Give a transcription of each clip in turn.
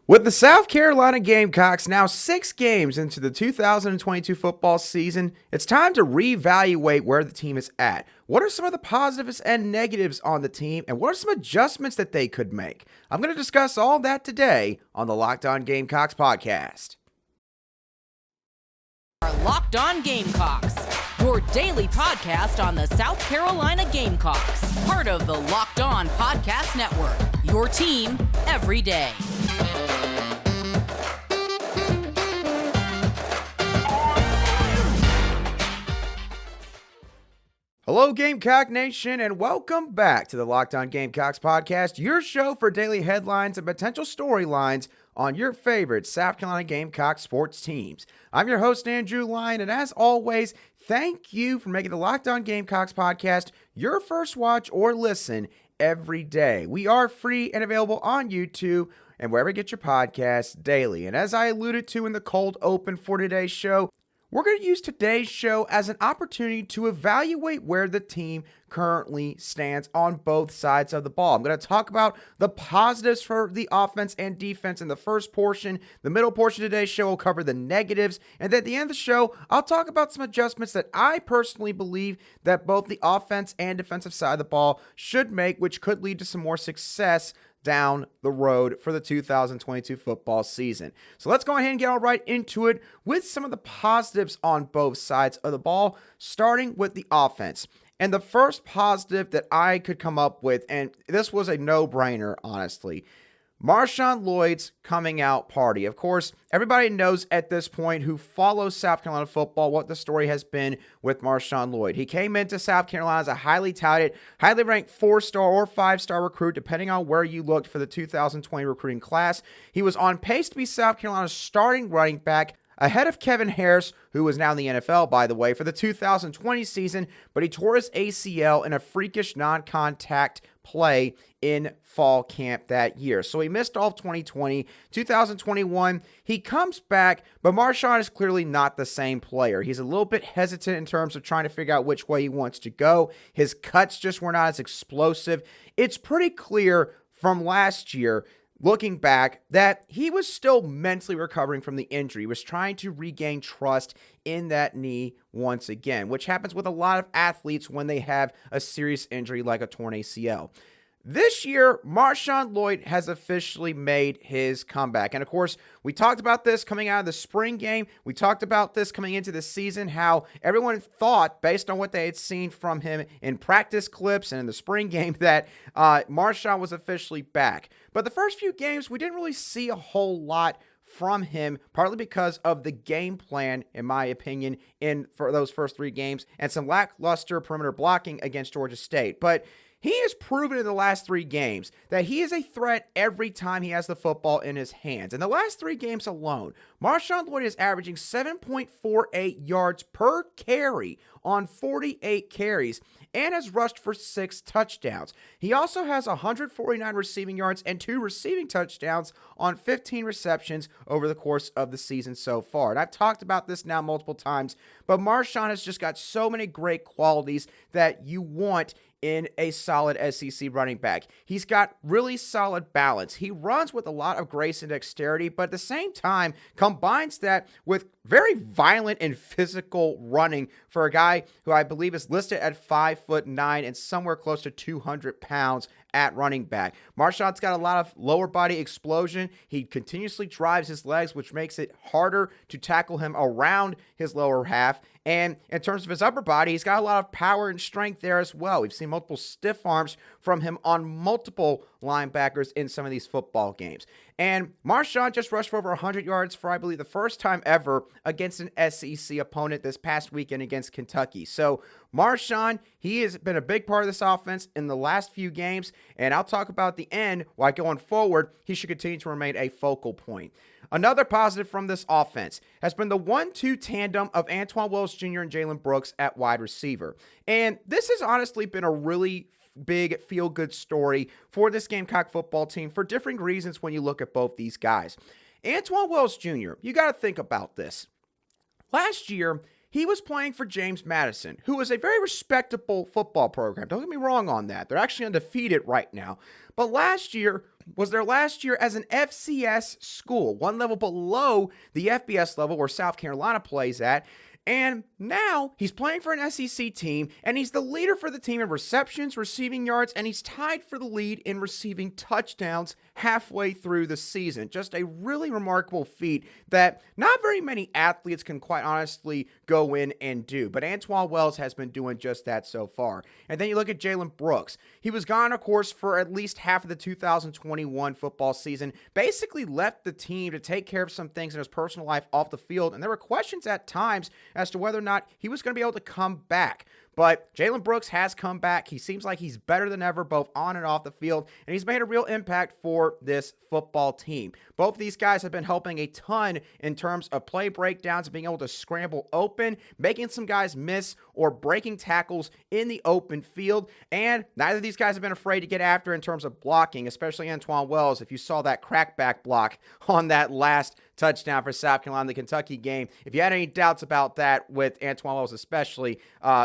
With the South Carolina Gamecocks now 6 games into the 2022 football season, it's time to reevaluate where the team is at. What are some of the positives and negatives on the team, and what are some adjustments that they could make? I'm going to discuss all that today on the Locked On Gamecocks podcast. Our Locked On Gamecocks, your daily podcast on the South Carolina Gamecocks, part of the Locked On Podcast Network, your team every day. Hello, Gamecock Nation, and welcome back to the Locked On Gamecocks podcast, your show for daily headlines and potential storylines on your favorite South Carolina Gamecock sports teams. I'm your host, Andrew Lyon, and as always, thank you for making the Locked On Gamecocks podcast your first watch or listen every day. We are free and available on YouTube and wherever you get your podcasts daily. And as I alluded to in the cold open for today's show, we're going to use today's show as an opportunity to evaluate where the team currently stands on both sides of the ball. I'm going to talk about the positives for the offense and defense in the first portion. The middle portion of today's show will cover the negatives. And then at the end of the show, I'll talk about some adjustments that I personally believe that both the offense and defensive side of the ball should make, which could lead to some more success down the road for the 2022 football season. So let's go ahead and get all right into it with some of the positives on both sides of the ball, starting with the offense. And the first positive that I could come up with, and this was a no-brainer, honestly, MarShawn Lloyd's coming out party. Of course, everybody knows at this point who follows South Carolina football what the story has been with MarShawn Lloyd. He came into South Carolina as a highly touted, highly ranked 4-star or 5-star recruit, depending on where you looked for the 2020 recruiting class. He was on pace to be South Carolina's starting running back, ahead of Kevin Harris, who is now in the NFL, by the way, for the 2020 season, but he tore his ACL in a freakish non-contact play in fall camp that year. So he missed all of 2020. 2021, he comes back, but MarShawn is clearly not the same player. He's a little bit hesitant in terms of trying to figure out which way he wants to go. His cuts just were not as explosive. It's pretty clear from last year, looking back, that he was still mentally recovering from the injury. He was trying to regain trust in that knee once again, which happens with a lot of athletes when they have a serious injury like a torn ACL. This year, MarShawn Lloyd has officially made his comeback. And of course, we talked about this coming out of the spring game. We talked about this coming into the season, how everyone thought, based on what they had seen from him in practice clips and in the spring game, that MarShawn was officially back. But the first few games, we didn't really see a whole lot from him, partly because of the game plan, in my opinion, for those first 3 games, and some lackluster perimeter blocking against Georgia State. But he has proven in the last 3 games that he is a threat every time he has the football in his hands. In the last 3 games alone, MarShawn Lloyd is averaging 7.48 yards per carry on 48 carries and has rushed for 6 touchdowns. He also has 149 receiving yards and 2 receiving touchdowns on 15 receptions over the course of the season so far. And I've talked about this now multiple times, but MarShawn has just got so many great qualities that you want in a solid SEC running back. He's got really solid balance. He runs with a lot of grace and dexterity, but at the same time combines that with very violent and physical running for a guy who I believe is listed at 5'9" and somewhere close to 200 pounds at running back. MarShawn's got a lot of lower body explosion. He continuously drives his legs, which makes it harder to tackle him around his lower half. And in terms of his upper body, he's got a lot of power and strength there as well. We've seen multiple stiff arms from him on multiple linebackers in some of these football games. And MarShawn just rushed for over 100 yards for, I believe, the first time ever against an SEC opponent this past weekend against Kentucky. So MarShawn, he has been a big part of this offense in the last few games, and I'll talk about the end why going forward he should continue to remain a focal point. Another positive from this offense has been the 1-2 tandem of Antwane Wells Jr. and Jalen Brooks at wide receiver. And this has honestly been a really big feel-good story for this Gamecock football team for differing reasons when you look at both these guys. Antwane Wells Jr., you got to think about this. Last year, he was playing for James Madison, who is a very respectable football program. Don't get me wrong on that. They're actually undefeated right now. But last year, was their last year as an FCS school, one level below the FBS level where South Carolina plays at. And now he's playing for an SEC team, and he's the leader for the team in receptions, receiving yards, and he's tied for the lead in receiving touchdowns halfway through the season. Just a really remarkable feat that not very many athletes can quite honestly go in and do. But Antwane Wells has been doing just that so far. And then you look at Jalen Brooks. He was gone, of course, for at least half of the 2021 football season, basically left the team to take care of some things in his personal life off the field. And there were questions at times as to whether or not he was going to be able to come back. But Jalen Brooks has come back. He seems like he's better than ever, both on and off the field, and he's made a real impact for this football team. Both of these guys have been helping a ton in terms of play breakdowns, being able to scramble open, making some guys miss, or breaking tackles in the open field. And neither of these guys have been afraid to get after in terms of blocking, especially Antwane Wells. If you saw that crackback block on that last touchdown for South Carolina in the Kentucky game, if you had any doubts about that with Antwane Wells especially,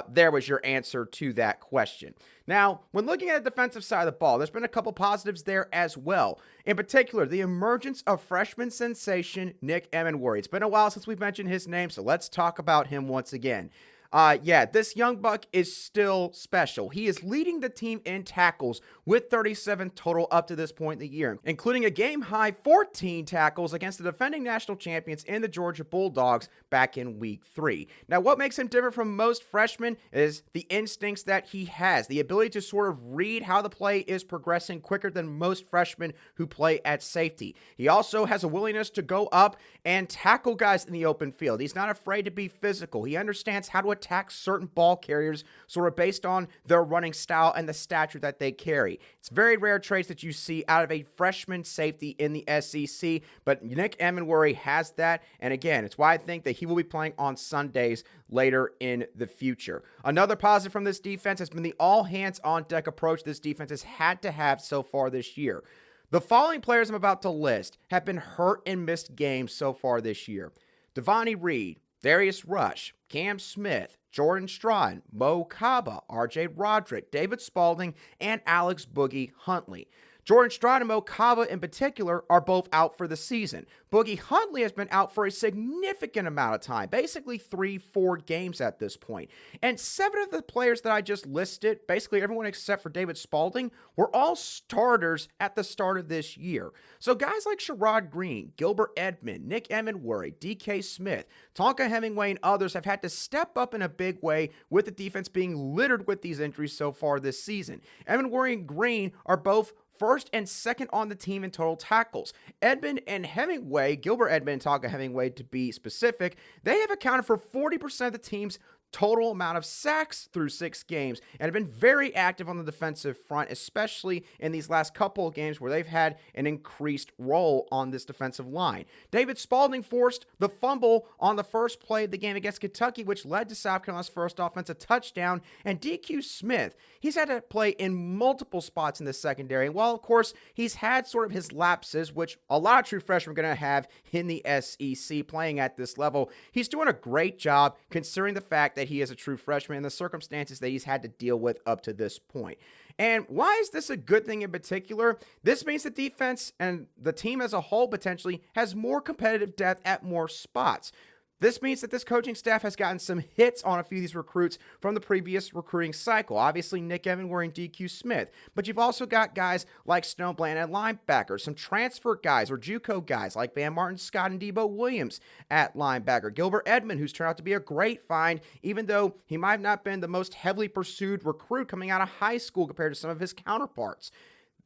there was your answer to that question. Now, when looking at the defensive side of the ball, there's been a couple positives there as well. In particular, the emergence of freshman sensation Nick Emmanwori. It's been a while since we've mentioned his name, so let's talk about him once again. This young buck is still special. He is leading the team in tackles with 37 total up to this point in the year, including a game-high 14 tackles against the defending national champions in the Georgia Bulldogs back in week 3. Now, what makes him different from most freshmen is the instincts that he has, the ability to sort of read how the play is progressing quicker than most freshmen who play at safety. He also has a willingness to go up and tackle guys in the open field. He's not afraid to be physical. He understands how to attack certain ball carriers sort of based on their running style and the stature that they carry. It's very rare traits that you see out of a freshman safety in the SEC, but Nick Emmanwori has that, and again, it's why I think that he will be playing on Sundays later in the future. Another positive from this defense has been the all-hands-on-deck approach this defense has had to have so far this year. The following players I'm about to list have been hurt and missed games so far this year: Devontae Reed, Darius Rush, Cam Smith, Jordan Stratton, Mo Kaba, R.J. Roderick, David Spalding, and Alex Boogie Huntley. Jordan Stratton and Mo Kaba in particular are both out for the season. Boogie Huntley has been out for a significant amount of time, basically 3-4 games at this point. And 7 of the players that I just listed, basically everyone except for David Spalding, were all starters at the start of this year. So guys like Sherrod Green, Gilbert Edmond, Nick Emmanwori, D.K. Smith, Tonka Hemingway, and others have had to step up in a big way, with the defense being littered with these injuries so far this season. Emmanwori and Green are both first and second on the team in total tackles. Edmond and Hemingway, Gilbert Edmond and Tonka Hemingway to be specific, they have accounted for 40% of the team's total amount of sacks through 6 games and have been very active on the defensive front, especially in these last couple of games where they've had an increased role on this defensive line. David Spalding forced the fumble on the first play of the game against Kentucky, which led to South Carolina's first offensive touchdown, and DQ Smith, he's had to play in multiple spots in the secondary, and while of course he's had sort of his lapses, which a lot of true freshmen are going to have in the SEC playing at this level, he's doing a great job considering the fact that he is a true freshman and the circumstances that he's had to deal with up to this point. And why is this a good thing in particular? This means the defense and the team as a whole potentially has more competitive depth at more spots. This means that this coaching staff has gotten some hits on a few of these recruits from the previous recruiting cycle. Obviously, Nick Emmanwori and DQ Smith. But you've also got guys like Stone Bland at linebacker, some transfer guys or JUCO guys like Van Martin Scott and Debo Williams at linebacker. Gilbert Edmond, who's turned out to be a great find, even though he might have not been the most heavily pursued recruit coming out of high school compared to some of his counterparts.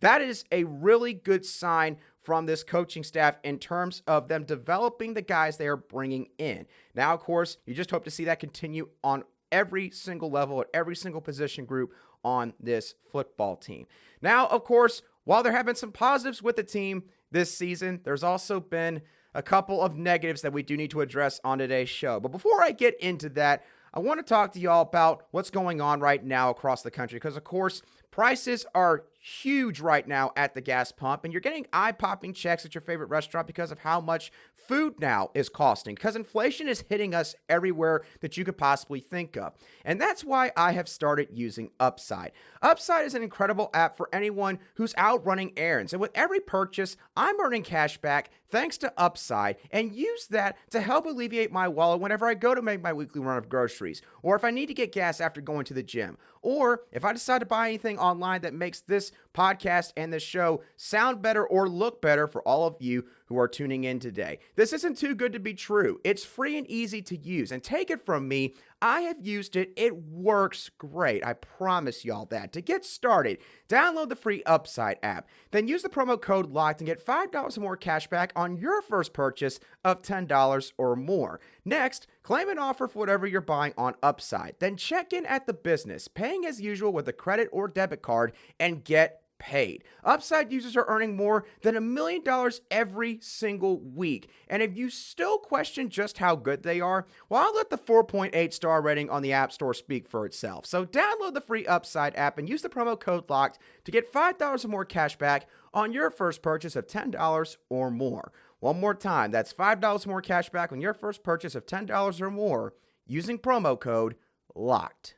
That is a really good sign from this coaching staff in terms of them developing the guys they are bringing in. Now, of course, you just hope to see that continue on every single level at every single position group on this football team. Now, of course, while there have been some positives with the team this season, there's also been a couple of negatives that we do need to address on today's show. But before I get into that, I want to talk to y'all about what's going on right now across the country because, of course, prices are huge right now at the gas pump, and you're getting eye-popping checks at your favorite restaurant because of how much food now is costing, because inflation is hitting us everywhere that you could possibly think of. And that's why I have started using Upside. Upside is an incredible app for anyone who's out running errands, and with every purchase, I'm earning cash back thanks to Upside, and use that to help alleviate my wallet whenever I go to make my weekly run of groceries, or if I need to get gas after going to the gym, or if I decide to buy anything online that makes this podcast and this show sound better or look better for all of you who are tuning in today. This isn't too good to be true. It's free and easy to use, and take it from me, I have used it. It works great. I promise y'all that. To get started, download the free Upside app. Then use the promo code LOCKED and get $5 or more cash back on your first purchase of $10 or more. Next, claim an offer for whatever you're buying on Upside. Then check in at the business, paying as usual with a credit or debit card, and get paid. Upside users are earning more than $1 million every single week. And if you still question just how good they are, well, I'll let the 4.8 star rating on the App Store speak for itself. So download the free Upside app and use the promo code LOCKED to get $5 or more cash back on your first purchase of $10 or more. One more time, that's $5 more cash back on your first purchase of $10 or more using promo code LOCKED.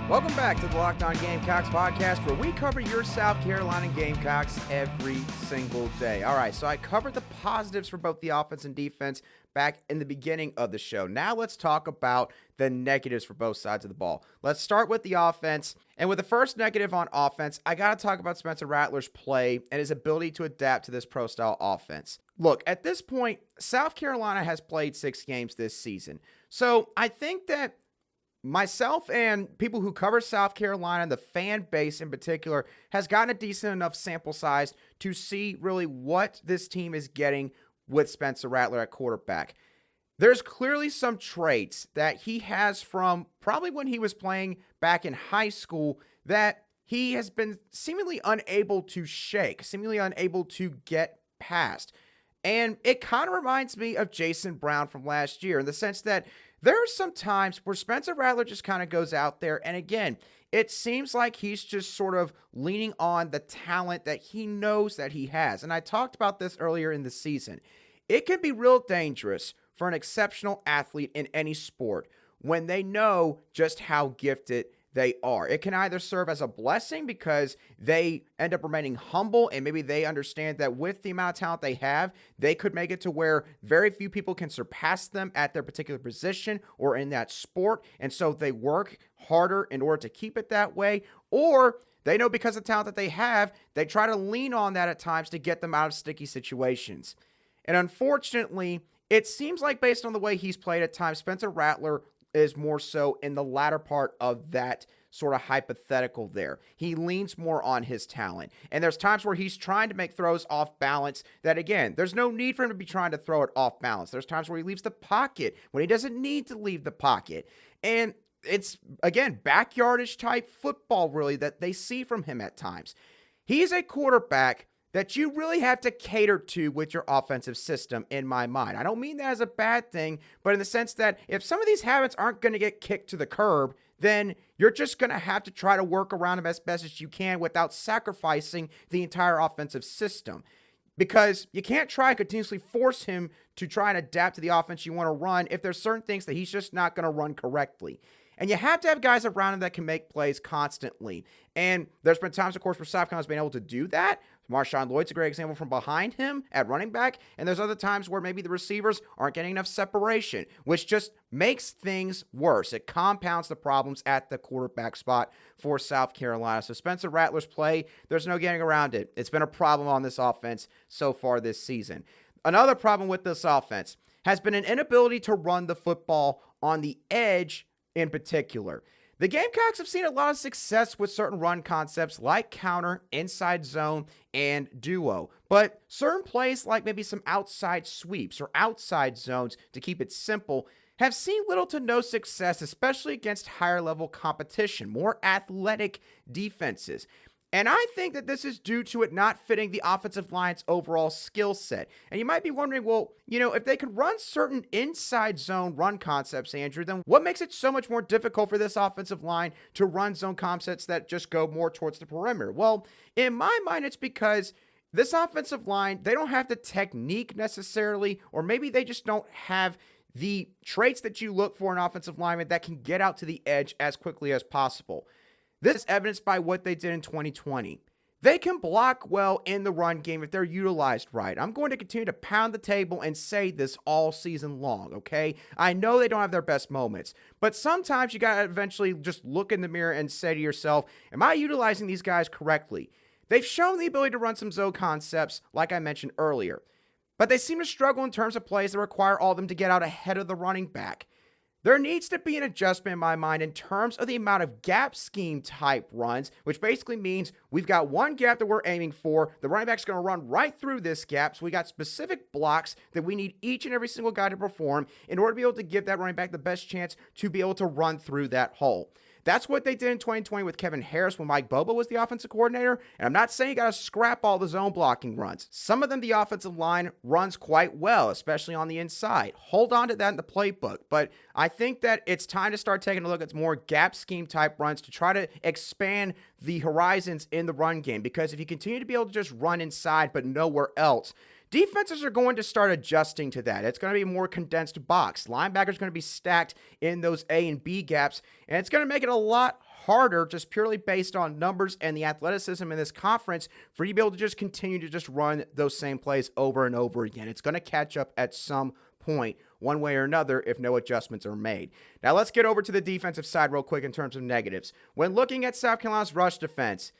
Welcome back to the Locked On Gamecocks podcast, where we cover your South Carolina Gamecocks every single day. All right, so I covered the positives for both the offense and defense back in the beginning of the show. Now let's talk about the negatives for both sides of the ball. Let's start with the offense. And with the first negative on offense, I got to talk about Spencer Rattler's play and his ability to adapt to this pro-style offense. Look, at this point, South Carolina has played 6 games this season. So I think that myself and people who cover South Carolina, the fan base in particular, has gotten a decent enough sample size to see really what this team is getting with Spencer Rattler at quarterback. There's clearly some traits that he has from probably when he was playing back in high school that he has been seemingly unable to shake, seemingly unable to get past. And it kind of reminds me of Jason Brown from last year in the sense that there are some times where Spencer Rattler just kind of goes out there, and again, it seems like he's just sort of leaning on the talent that he knows that he has. And I talked about this earlier in the season. It can be real dangerous for an exceptional athlete in any sport when they know just how gifted they are. It can either serve as a blessing because they end up remaining humble and maybe they understand that with the amount of talent they have, they could make it to where very few people can surpass them at their particular position or in that sport. And so they work harder in order to keep it that way. Or they know because of the talent that they have, they try to lean on that at times to get them out of sticky situations. And unfortunately, it seems like based on the way he's played at times, Spencer Rattler is more so in the latter part of that sort of hypothetical there. He leans more on his talent. And there's times where he's trying to make throws off balance that, again, there's no need for him to be trying to throw it off balance. There's times where he leaves the pocket when he doesn't need to leave the pocket. And it's, again, backyardish type football, really, that they see from him at times. He's a quarterback that you really have to cater to with your offensive system, in my mind. I don't mean that as a bad thing, but in the sense that if some of these habits aren't going to get kicked to the curb, then you're just going to have to try to work around them as best as you can without sacrificing the entire offensive system. Because you can't try and continuously force him to try and adapt to the offense you want to run if there's certain things that he's just not going to run correctly. And you have to have guys around him that can make plays constantly. And there's been times, of course, where South Carolina's been able to do that. MarShawn Lloyd's a great example from behind him at running back. And there's other times where maybe the receivers aren't getting enough separation, which just makes things worse. It compounds the problems at the quarterback spot for South Carolina. So Spencer Rattler's play, there's no getting around it. It's been a problem on this offense so far this season. Another problem with this offense has been an inability to run the football on the edge in particular. The Gamecocks have seen a lot of success with certain run concepts like counter, inside zone, and duo. But certain plays like maybe some outside sweeps or outside zones, to keep it simple, have seen little to no success, especially against higher level competition, more athletic defenses. And I think that this is due to it not fitting the offensive line's overall skill set. And you might be wondering, well, if they could run certain inside zone run concepts, Andrew, then what makes it so much more difficult for this offensive line to run zone concepts that just go more towards the perimeter? Well, in my mind, it's because this offensive line, they don't have the technique necessarily, or maybe they just don't have the traits that you look for in offensive linemen that can get out to the edge as quickly as possible. This is evidenced by what they did in 2020. They can block well in the run game if they're utilized right. I'm going to continue to pound the table and say this all season long, okay? I know they don't have their best moments, but sometimes you got to eventually just look in the mirror and say to yourself, am I utilizing these guys correctly? They've shown the ability to run some zone concepts, like I mentioned earlier, but they seem to struggle in terms of plays that require all of them to get out ahead of the running back. There needs to be an adjustment in my mind in terms of the amount of gap scheme type runs, which basically means we've got one gap that we're aiming for. The running back's going to run right through this gap. So we got specific blocks that we need each and every single guy to perform in order to be able to give that running back the best chance to be able to run through that hole. That's what they did in 2020 with Kevin Harris when Mike Bobo was the offensive coordinator. And I'm not saying you got to scrap all the zone blocking runs. Some of them, the offensive line runs quite well, especially on the inside. Hold on to that in the playbook. But I think that it's time to start taking a look at more gap scheme type runs to try to expand the horizons in the run game. Because if you continue to be able to just run inside but nowhere else, defenses are going to start adjusting to that. It's going to be a more condensed box. Linebackers are going to be stacked in those A and B gaps, and it's going to make it a lot harder just purely based on numbers and the athleticism in this conference for you to be able to just continue to just run those same plays over and over again. It's going to catch up at some point, one way or another, if no adjustments are made. Now let's get over to the defensive side real quick in terms of negatives. When looking at South Carolina's rush defense,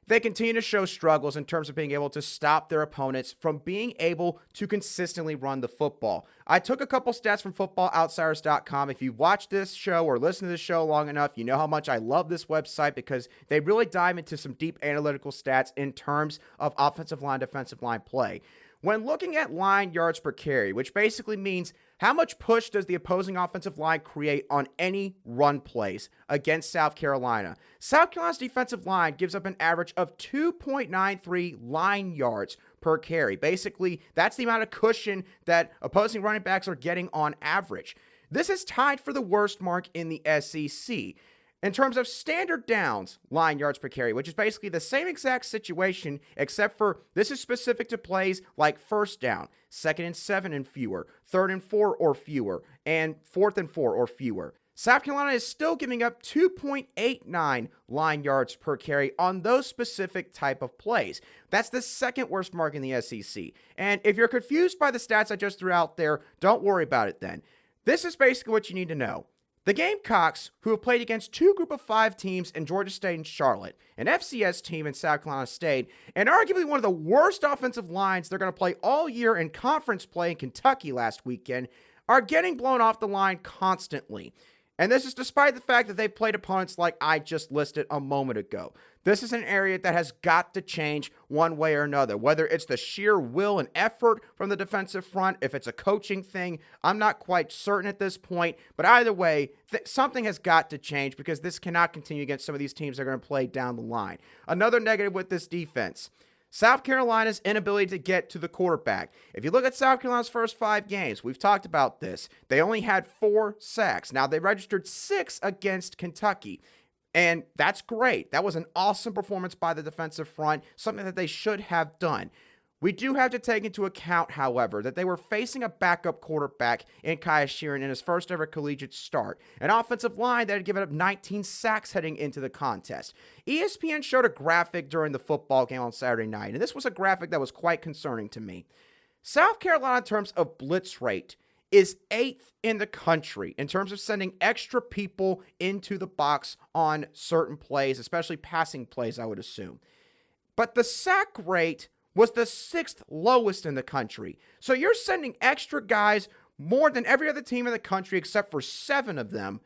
they continue to show struggles in terms of being able to stop their opponents from being able to consistently run the football. I took a couple stats from footballoutsiders.com. If you've watched this show or listened to this show long enough, you know how much I love this website because they really dive into some deep analytical stats in terms of offensive line, defensive line play. When looking at line yards per carry, which basically means how much push does the opposing offensive line create on any run plays against South Carolina? South Carolina's defensive line gives up an average of 2.93 line yards per carry. Basically, that's the amount of cushion that opposing running backs are getting on average. This is tied for the worst mark in the SEC. In terms of standard downs, line yards per carry, which is basically the same exact situation, except for this is specific to plays like first down, 2nd and 7 and fewer, 3rd and 4 or fewer, and 4th and 4 or fewer. South Carolina is still giving up 2.89 line yards per carry on those specific type of plays. That's the second worst mark in the SEC. And if you're confused by the stats I just threw out there, don't worry about it then. This is basically what you need to know. The Gamecocks, who have played against two Group of 5 teams in Georgia State and Charlotte, an FCS team in South Carolina State, and arguably one of the worst offensive lines they're going to play all year in conference play in Kentucky last weekend, are getting blown off the line constantly. And this is despite the fact that they've played opponents like I just listed a moment ago. This is an area that has got to change one way or another, whether it's the sheer will and effort from the defensive front, if it's a coaching thing, I'm not quite certain at this point, but either way, something has got to change because this cannot continue against some of these teams that are going to play down the line. Another negative with this defense, South Carolina's inability to get to the quarterback. If you look at South Carolina's first 5 games, we've talked about this. They only had 4 sacks. Now, they registered 6 against Kentucky, and that's great. That was an awesome performance by the defensive front, something that they should have done. We do have to take into account, however, that they were facing a backup quarterback in Kaiya Sheeran in his first ever collegiate start, an offensive line that had given up 19 sacks heading into the contest. ESPN showed a graphic during the football game on Saturday night, and this was a graphic that was quite concerning to me. South Carolina, in terms of blitz rate, is 8th in the country in terms of sending extra people into the box on certain plays, especially passing plays, I would assume. But the sack rate was the 6th lowest in the country. So you're sending extra guys more than every other team in the country except for 7 of them,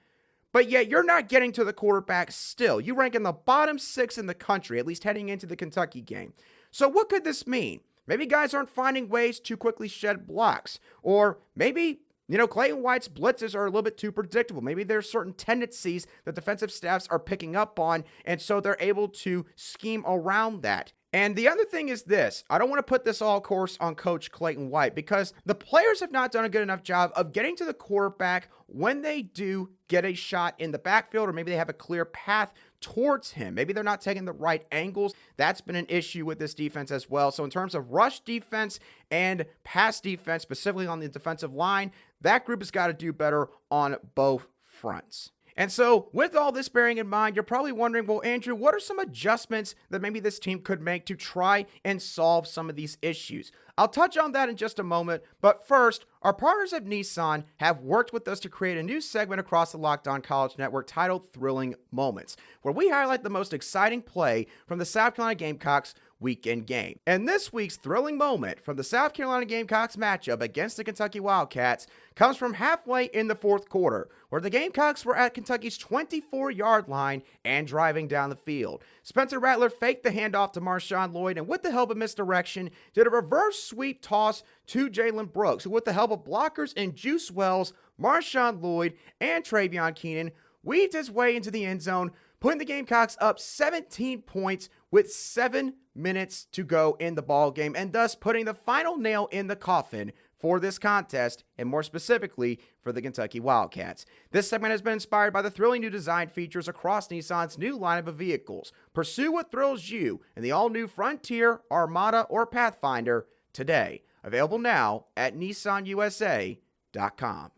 but yet you're not getting to the quarterback still. You rank in the bottom 6 in the country, at least heading into the Kentucky game. So what could this mean? Maybe guys aren't finding ways to quickly shed blocks, or maybe Clayton White's blitzes are a little bit too predictable. Maybe there's certain tendencies that defensive staffs are picking up on, and so they're able to scheme around that. And the other thing is this. I don't want to put this all, of course, on Coach Clayton White because the players have not done a good enough job of getting to the quarterback when they do get a shot in the backfield, or maybe they have a clear path towards him. Maybe they're not taking the right angles. That's been an issue with this defense as well. So in terms of rush defense and pass defense, specifically on the defensive line, that group has got to do better on both fronts. And so with all this bearing in mind, you're probably wondering, well, Andrew, what are some adjustments that maybe this team could make to try and solve some of these issues? I'll touch on that in just a moment, but first, our partners at Nissan have worked with us to create a new segment across the Locked On College Network titled Thrilling Moments, where we highlight the most exciting play from the South Carolina Gamecocks weekend game. And this week's thrilling moment from the South Carolina Gamecocks matchup against the Kentucky Wildcats comes from halfway in the fourth quarter, where the Gamecocks were at Kentucky's 24-yard line and driving down the field. Spencer Rattler faked the handoff to MarShawn Lloyd and with the help of misdirection, did a reverse sweep toss to Jalen Brooks, who with the help of blockers in Juice Wells, MarShawn Lloyd, and Travion Keenan, weaved his way into the end zone, putting the Gamecocks up 17 points with 7 minutes to go in the ball game, and thus putting the final nail in the coffin for this contest, and more specifically for the Kentucky Wildcats. This segment has been inspired by the thrilling new design features across Nissan's new lineup of vehicles. Pursue what thrills you in the all-new Frontier, Armada, or Pathfinder today. Available now at nissanusa.com.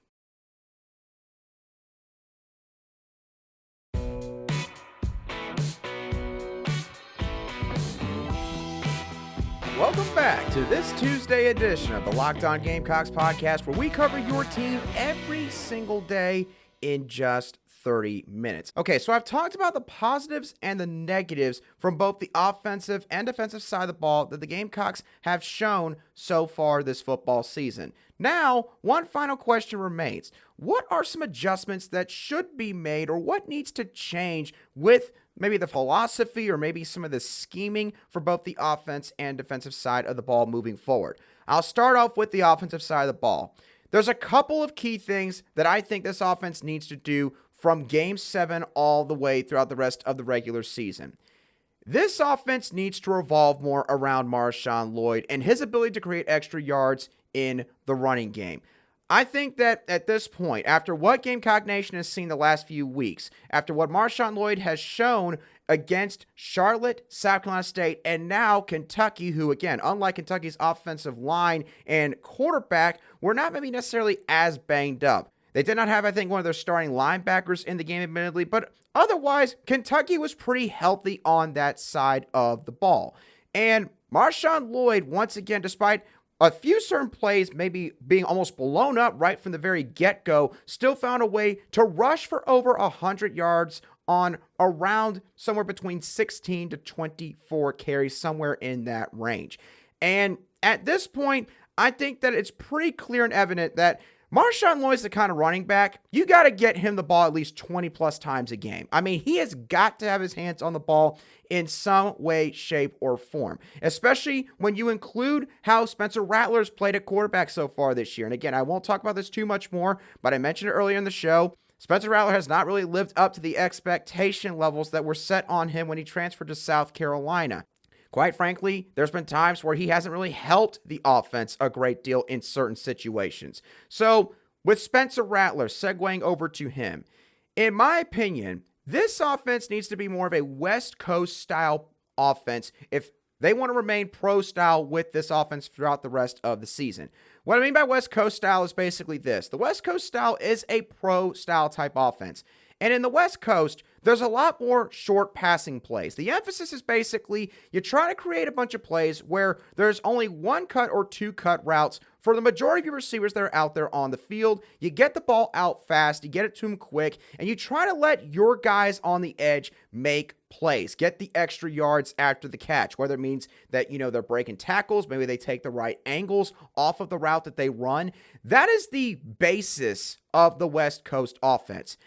Welcome back to this Tuesday edition of the Locked On Gamecocks podcast, where we cover your team every single day in just 30 minutes. Okay, so I've talked about the positives and the negatives from both the offensive and defensive side of the ball that the Gamecocks have shown so far this football season. Now, one final question remains. What are some adjustments that should be made, or what needs to change with maybe the philosophy or maybe some of the scheming for both the offense and defensive side of the ball moving forward? I'll start off with the offensive side of the ball. There's a couple of key things that I think this offense needs to do from Game 7 all the way throughout the rest of the regular season. This offense needs to revolve more around MarShawn Lloyd and his ability to create extra yards in the running game. I think that at this point, after what Gamecock Nation has seen the last few weeks, after what MarShawn Lloyd has shown against Charlotte, South Carolina State, and now Kentucky, who, again, unlike Kentucky's offensive line and quarterback, were not maybe necessarily as banged up. They did not have, I think, one of their starting linebackers in the game, admittedly, but otherwise, Kentucky was pretty healthy on that side of the ball. And MarShawn Lloyd, once again, despite a few certain plays maybe being almost blown up right from the very get-go, still found a way to rush for over 100 yards on around somewhere between 16 to 24 carries, somewhere in that range. And at this point, I think that it's pretty clear and evident that MarShawn Lloyd's the kind of running back, you got to get him the ball at least 20-plus times a game. I mean, he has got to have his hands on the ball in some way, shape, or form, especially when you include how Spencer Rattler's played at quarterback so far this year. And again, I won't talk about this too much more, but I mentioned it earlier in the show. Spencer Rattler has not really lived up to the expectation levels that were set on him when he transferred to South Carolina. Quite frankly, there's been times where he hasn't really helped the offense a great deal in certain situations. So, with Spencer Rattler, segueing over to him, in my opinion, this offense needs to be more of a West Coast style offense if they want to remain pro style with this offense throughout the rest of the season. What I mean by West Coast style is basically this. The West Coast style is a pro style type offense. And in the West Coast, there's a lot more short passing plays. The emphasis is basically you try to create a bunch of plays where there's only one cut or two cut routes for the majority of your receivers that are out there on the field. You get the ball out fast, you get it to them quick, and you try to let your guys on the edge make plays, get the extra yards after the catch, whether it means that, they're breaking tackles, maybe they take the right angles off of the route that they run. That is the basis of the West Coast offense.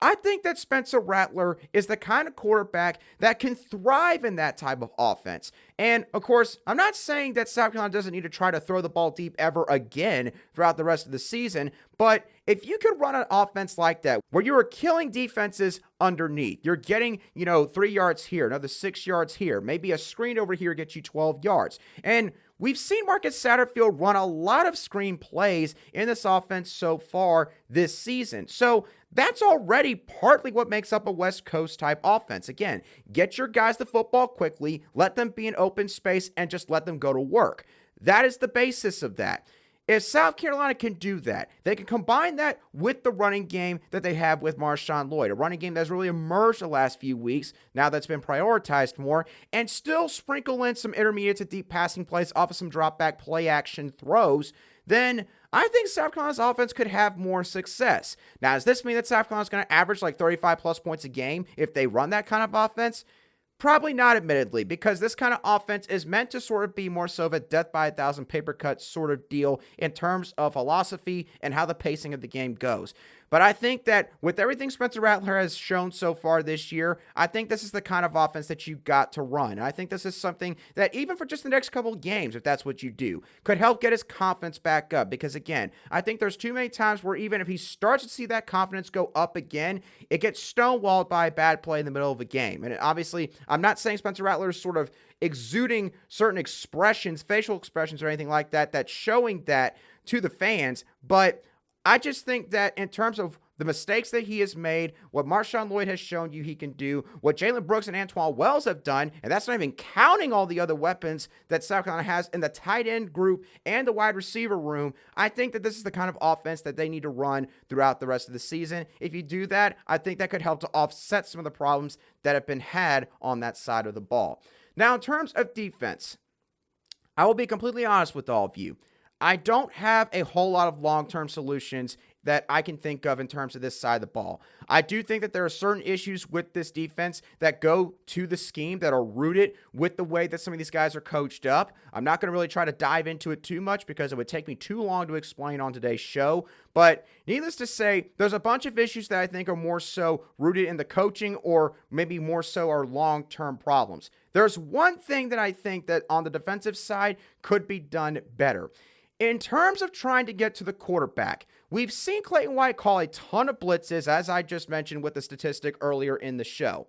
I think that Spencer Rattler is the kind of quarterback that can thrive in that type of offense. And of course, I'm not saying that South Carolina doesn't need to try to throw the ball deep ever again throughout the rest of the season, but if you could run an offense like that, where you are killing defenses underneath, you're getting, 3 yards here, another 6 yards here, maybe a screen over here gets you 12 yards. And we've seen Marcus Satterfield run a lot of screen plays in this offense so far this season. So that's already partly what makes up a West Coast type offense. Again, get your guys the football quickly, let them be in open space, and just let them go to work. That is the basis of that. If South Carolina can do that, they can combine that with the running game that they have with MarShawn Lloyd, a running game that's really emerged the last few weeks, now that's been prioritized more, and still sprinkle in some intermediate to deep passing plays off of some drop back play action throws, then I think South Carolina's offense could have more success. Now, does this mean that South Carolina's going to average like 35 plus points a game if they run that kind of offense? Probably not, admittedly, because this kind of offense is meant to sort of be more so of a death by 1,000 paper cuts sort of deal in terms of philosophy and how the pacing of the game goes. But I think that with everything Spencer Rattler has shown so far this year, I think this is the kind of offense that you got to run. And I think this is something that even for just the next couple of games, if that's what you do, could help get his confidence back up. Because again, I think there's too many times where even if he starts to see that confidence go up again, it gets stonewalled by a bad play in the middle of a game. And obviously, I'm not saying Spencer Rattler is sort of exuding certain expressions, facial expressions or anything like that, that's showing that to the fans, but I just think that in terms of the mistakes that he has made, what MarShawn Lloyd has shown you he can do, what Jalen Brooks and Antwane Wells have done, and that's not even counting all the other weapons that South Carolina has in the tight end group and the wide receiver room, I think that this is the kind of offense that they need to run throughout the rest of the season. If you do that, I think that could help to offset some of the problems that have been had on that side of the ball. Now, in terms of defense, I will be completely honest with all of you. I don't have a whole lot of long-term solutions that I can think of in terms of this side of the ball. I do think that there are certain issues with this defense that go to the scheme that are rooted with the way that some of these guys are coached up. I'm not going to really try to dive into it too much because it would take me too long to explain on today's show. But needless to say, there's a bunch of issues that I think are more so rooted in the coaching or maybe more so are long-term problems. There's one thing that I think that on the defensive side could be done better. In terms of trying to get to the quarterback, we've seen Clayton White call a ton of blitzes, as I just mentioned with the statistic earlier in the show.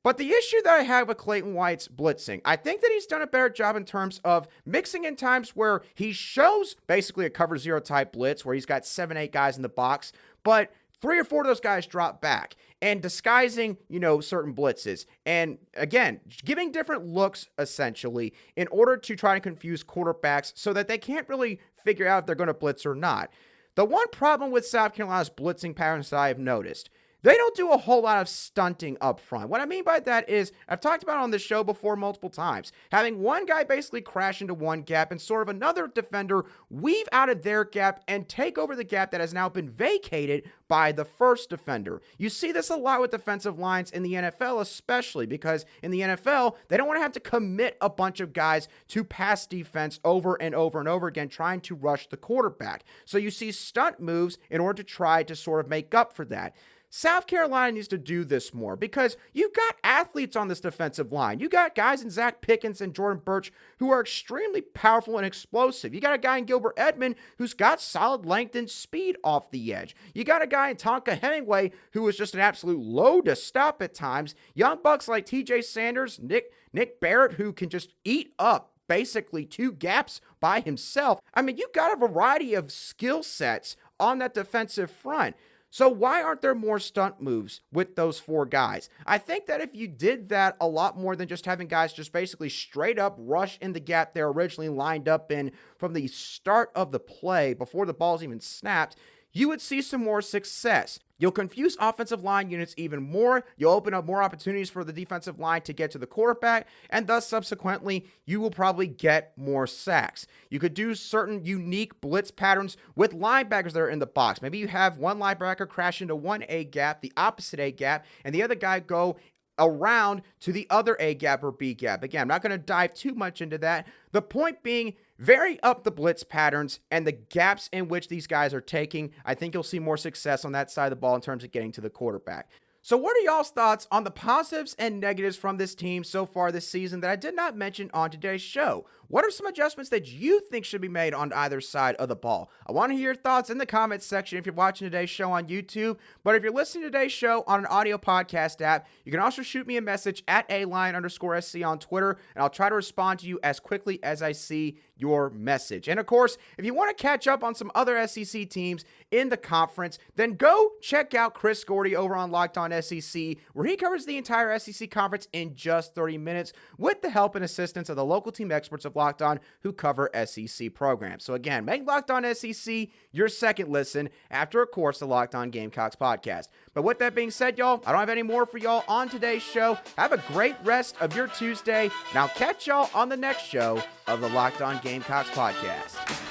But the issue that I have with Clayton White's blitzing, I think that he's done a better job in terms of mixing in times where he shows basically a cover zero type blitz, where he's got 7-8 guys in the box, but 3 or 4 of those guys drop back and disguising, certain blitzes. And again, giving different looks essentially in order to try to confuse quarterbacks so that they can't really figure out if they're going to blitz or not. The one problem with South Carolina's blitzing patterns that I have noticed, they don't do a whole lot of stunting up front. What I mean by that is, I've talked about it on the show before multiple times, having one guy basically crash into one gap and sort of another defender weave out of their gap and take over the gap that has now been vacated by the first defender. You see this a lot with defensive lines in the NFL, especially because in the NFL, they don't want to have to commit a bunch of guys to pass defense over and over and over again, trying to rush the quarterback. So you see stunt moves in order to try to sort of make up for that. South Carolina needs to do this more because you've got athletes on this defensive line. You got guys in Zacch, Pickens, and Jordan Burch who are extremely powerful and explosive. You got a guy in Gilbert Edmond who's got solid length and speed off the edge. You got a guy in Tonka Hemingway who is just an absolute load to stop at times. Young bucks like TJ Sanders, Nick Barrett, who can just eat up basically 2 gaps by himself. I mean, you've got a variety of skill sets on that defensive front. So why aren't there more stunt moves with those 4 guys? I think that if you did that a lot more than just having guys just basically straight up rush in the gap they're originally lined up in from the start of the play before the ball's even snapped, you would see some more success. You'll confuse offensive line units even more. You'll open up more opportunities for the defensive line to get to the quarterback, and thus subsequently, you will probably get more sacks. You could do certain unique blitz patterns with linebackers that are in the box. Maybe you have one linebacker crash into one A gap, the opposite A gap, and the other guy go around to the other A gap or B gap. Again, I'm not going to dive too much into that. The point being, vary up the blitz patterns and the gaps in which these guys are taking. I think you'll see more success on that side of the ball in terms of getting to the quarterback. So what are y'all's thoughts on the positives and negatives from this team so far this season that I did not mention on today's show? What are some adjustments that you think should be made on either side of the ball? I want to hear your thoughts in the comments section if you're watching today's show on YouTube. But if you're listening to today's show on an audio podcast app, you can also shoot me a message at @alion_SC on Twitter, and I'll try to respond to you as quickly as I see your message. And of course, if you want to catch up on some other SEC teams in the conference, then go check out Chris Gordy over on Locked On SEC, where he covers the entire SEC conference in just 30 minutes with the help and assistance of the local team experts of Locked On who cover SEC programs. So again, make Locked On SEC your second listen after, of course, the Locked On Gamecocks podcast. But with that being said, y'all, I don't have any more for y'all on today's show. Have a great rest of your Tuesday, and I'll catch y'all on the next show of the Locked On Gamecocks podcast.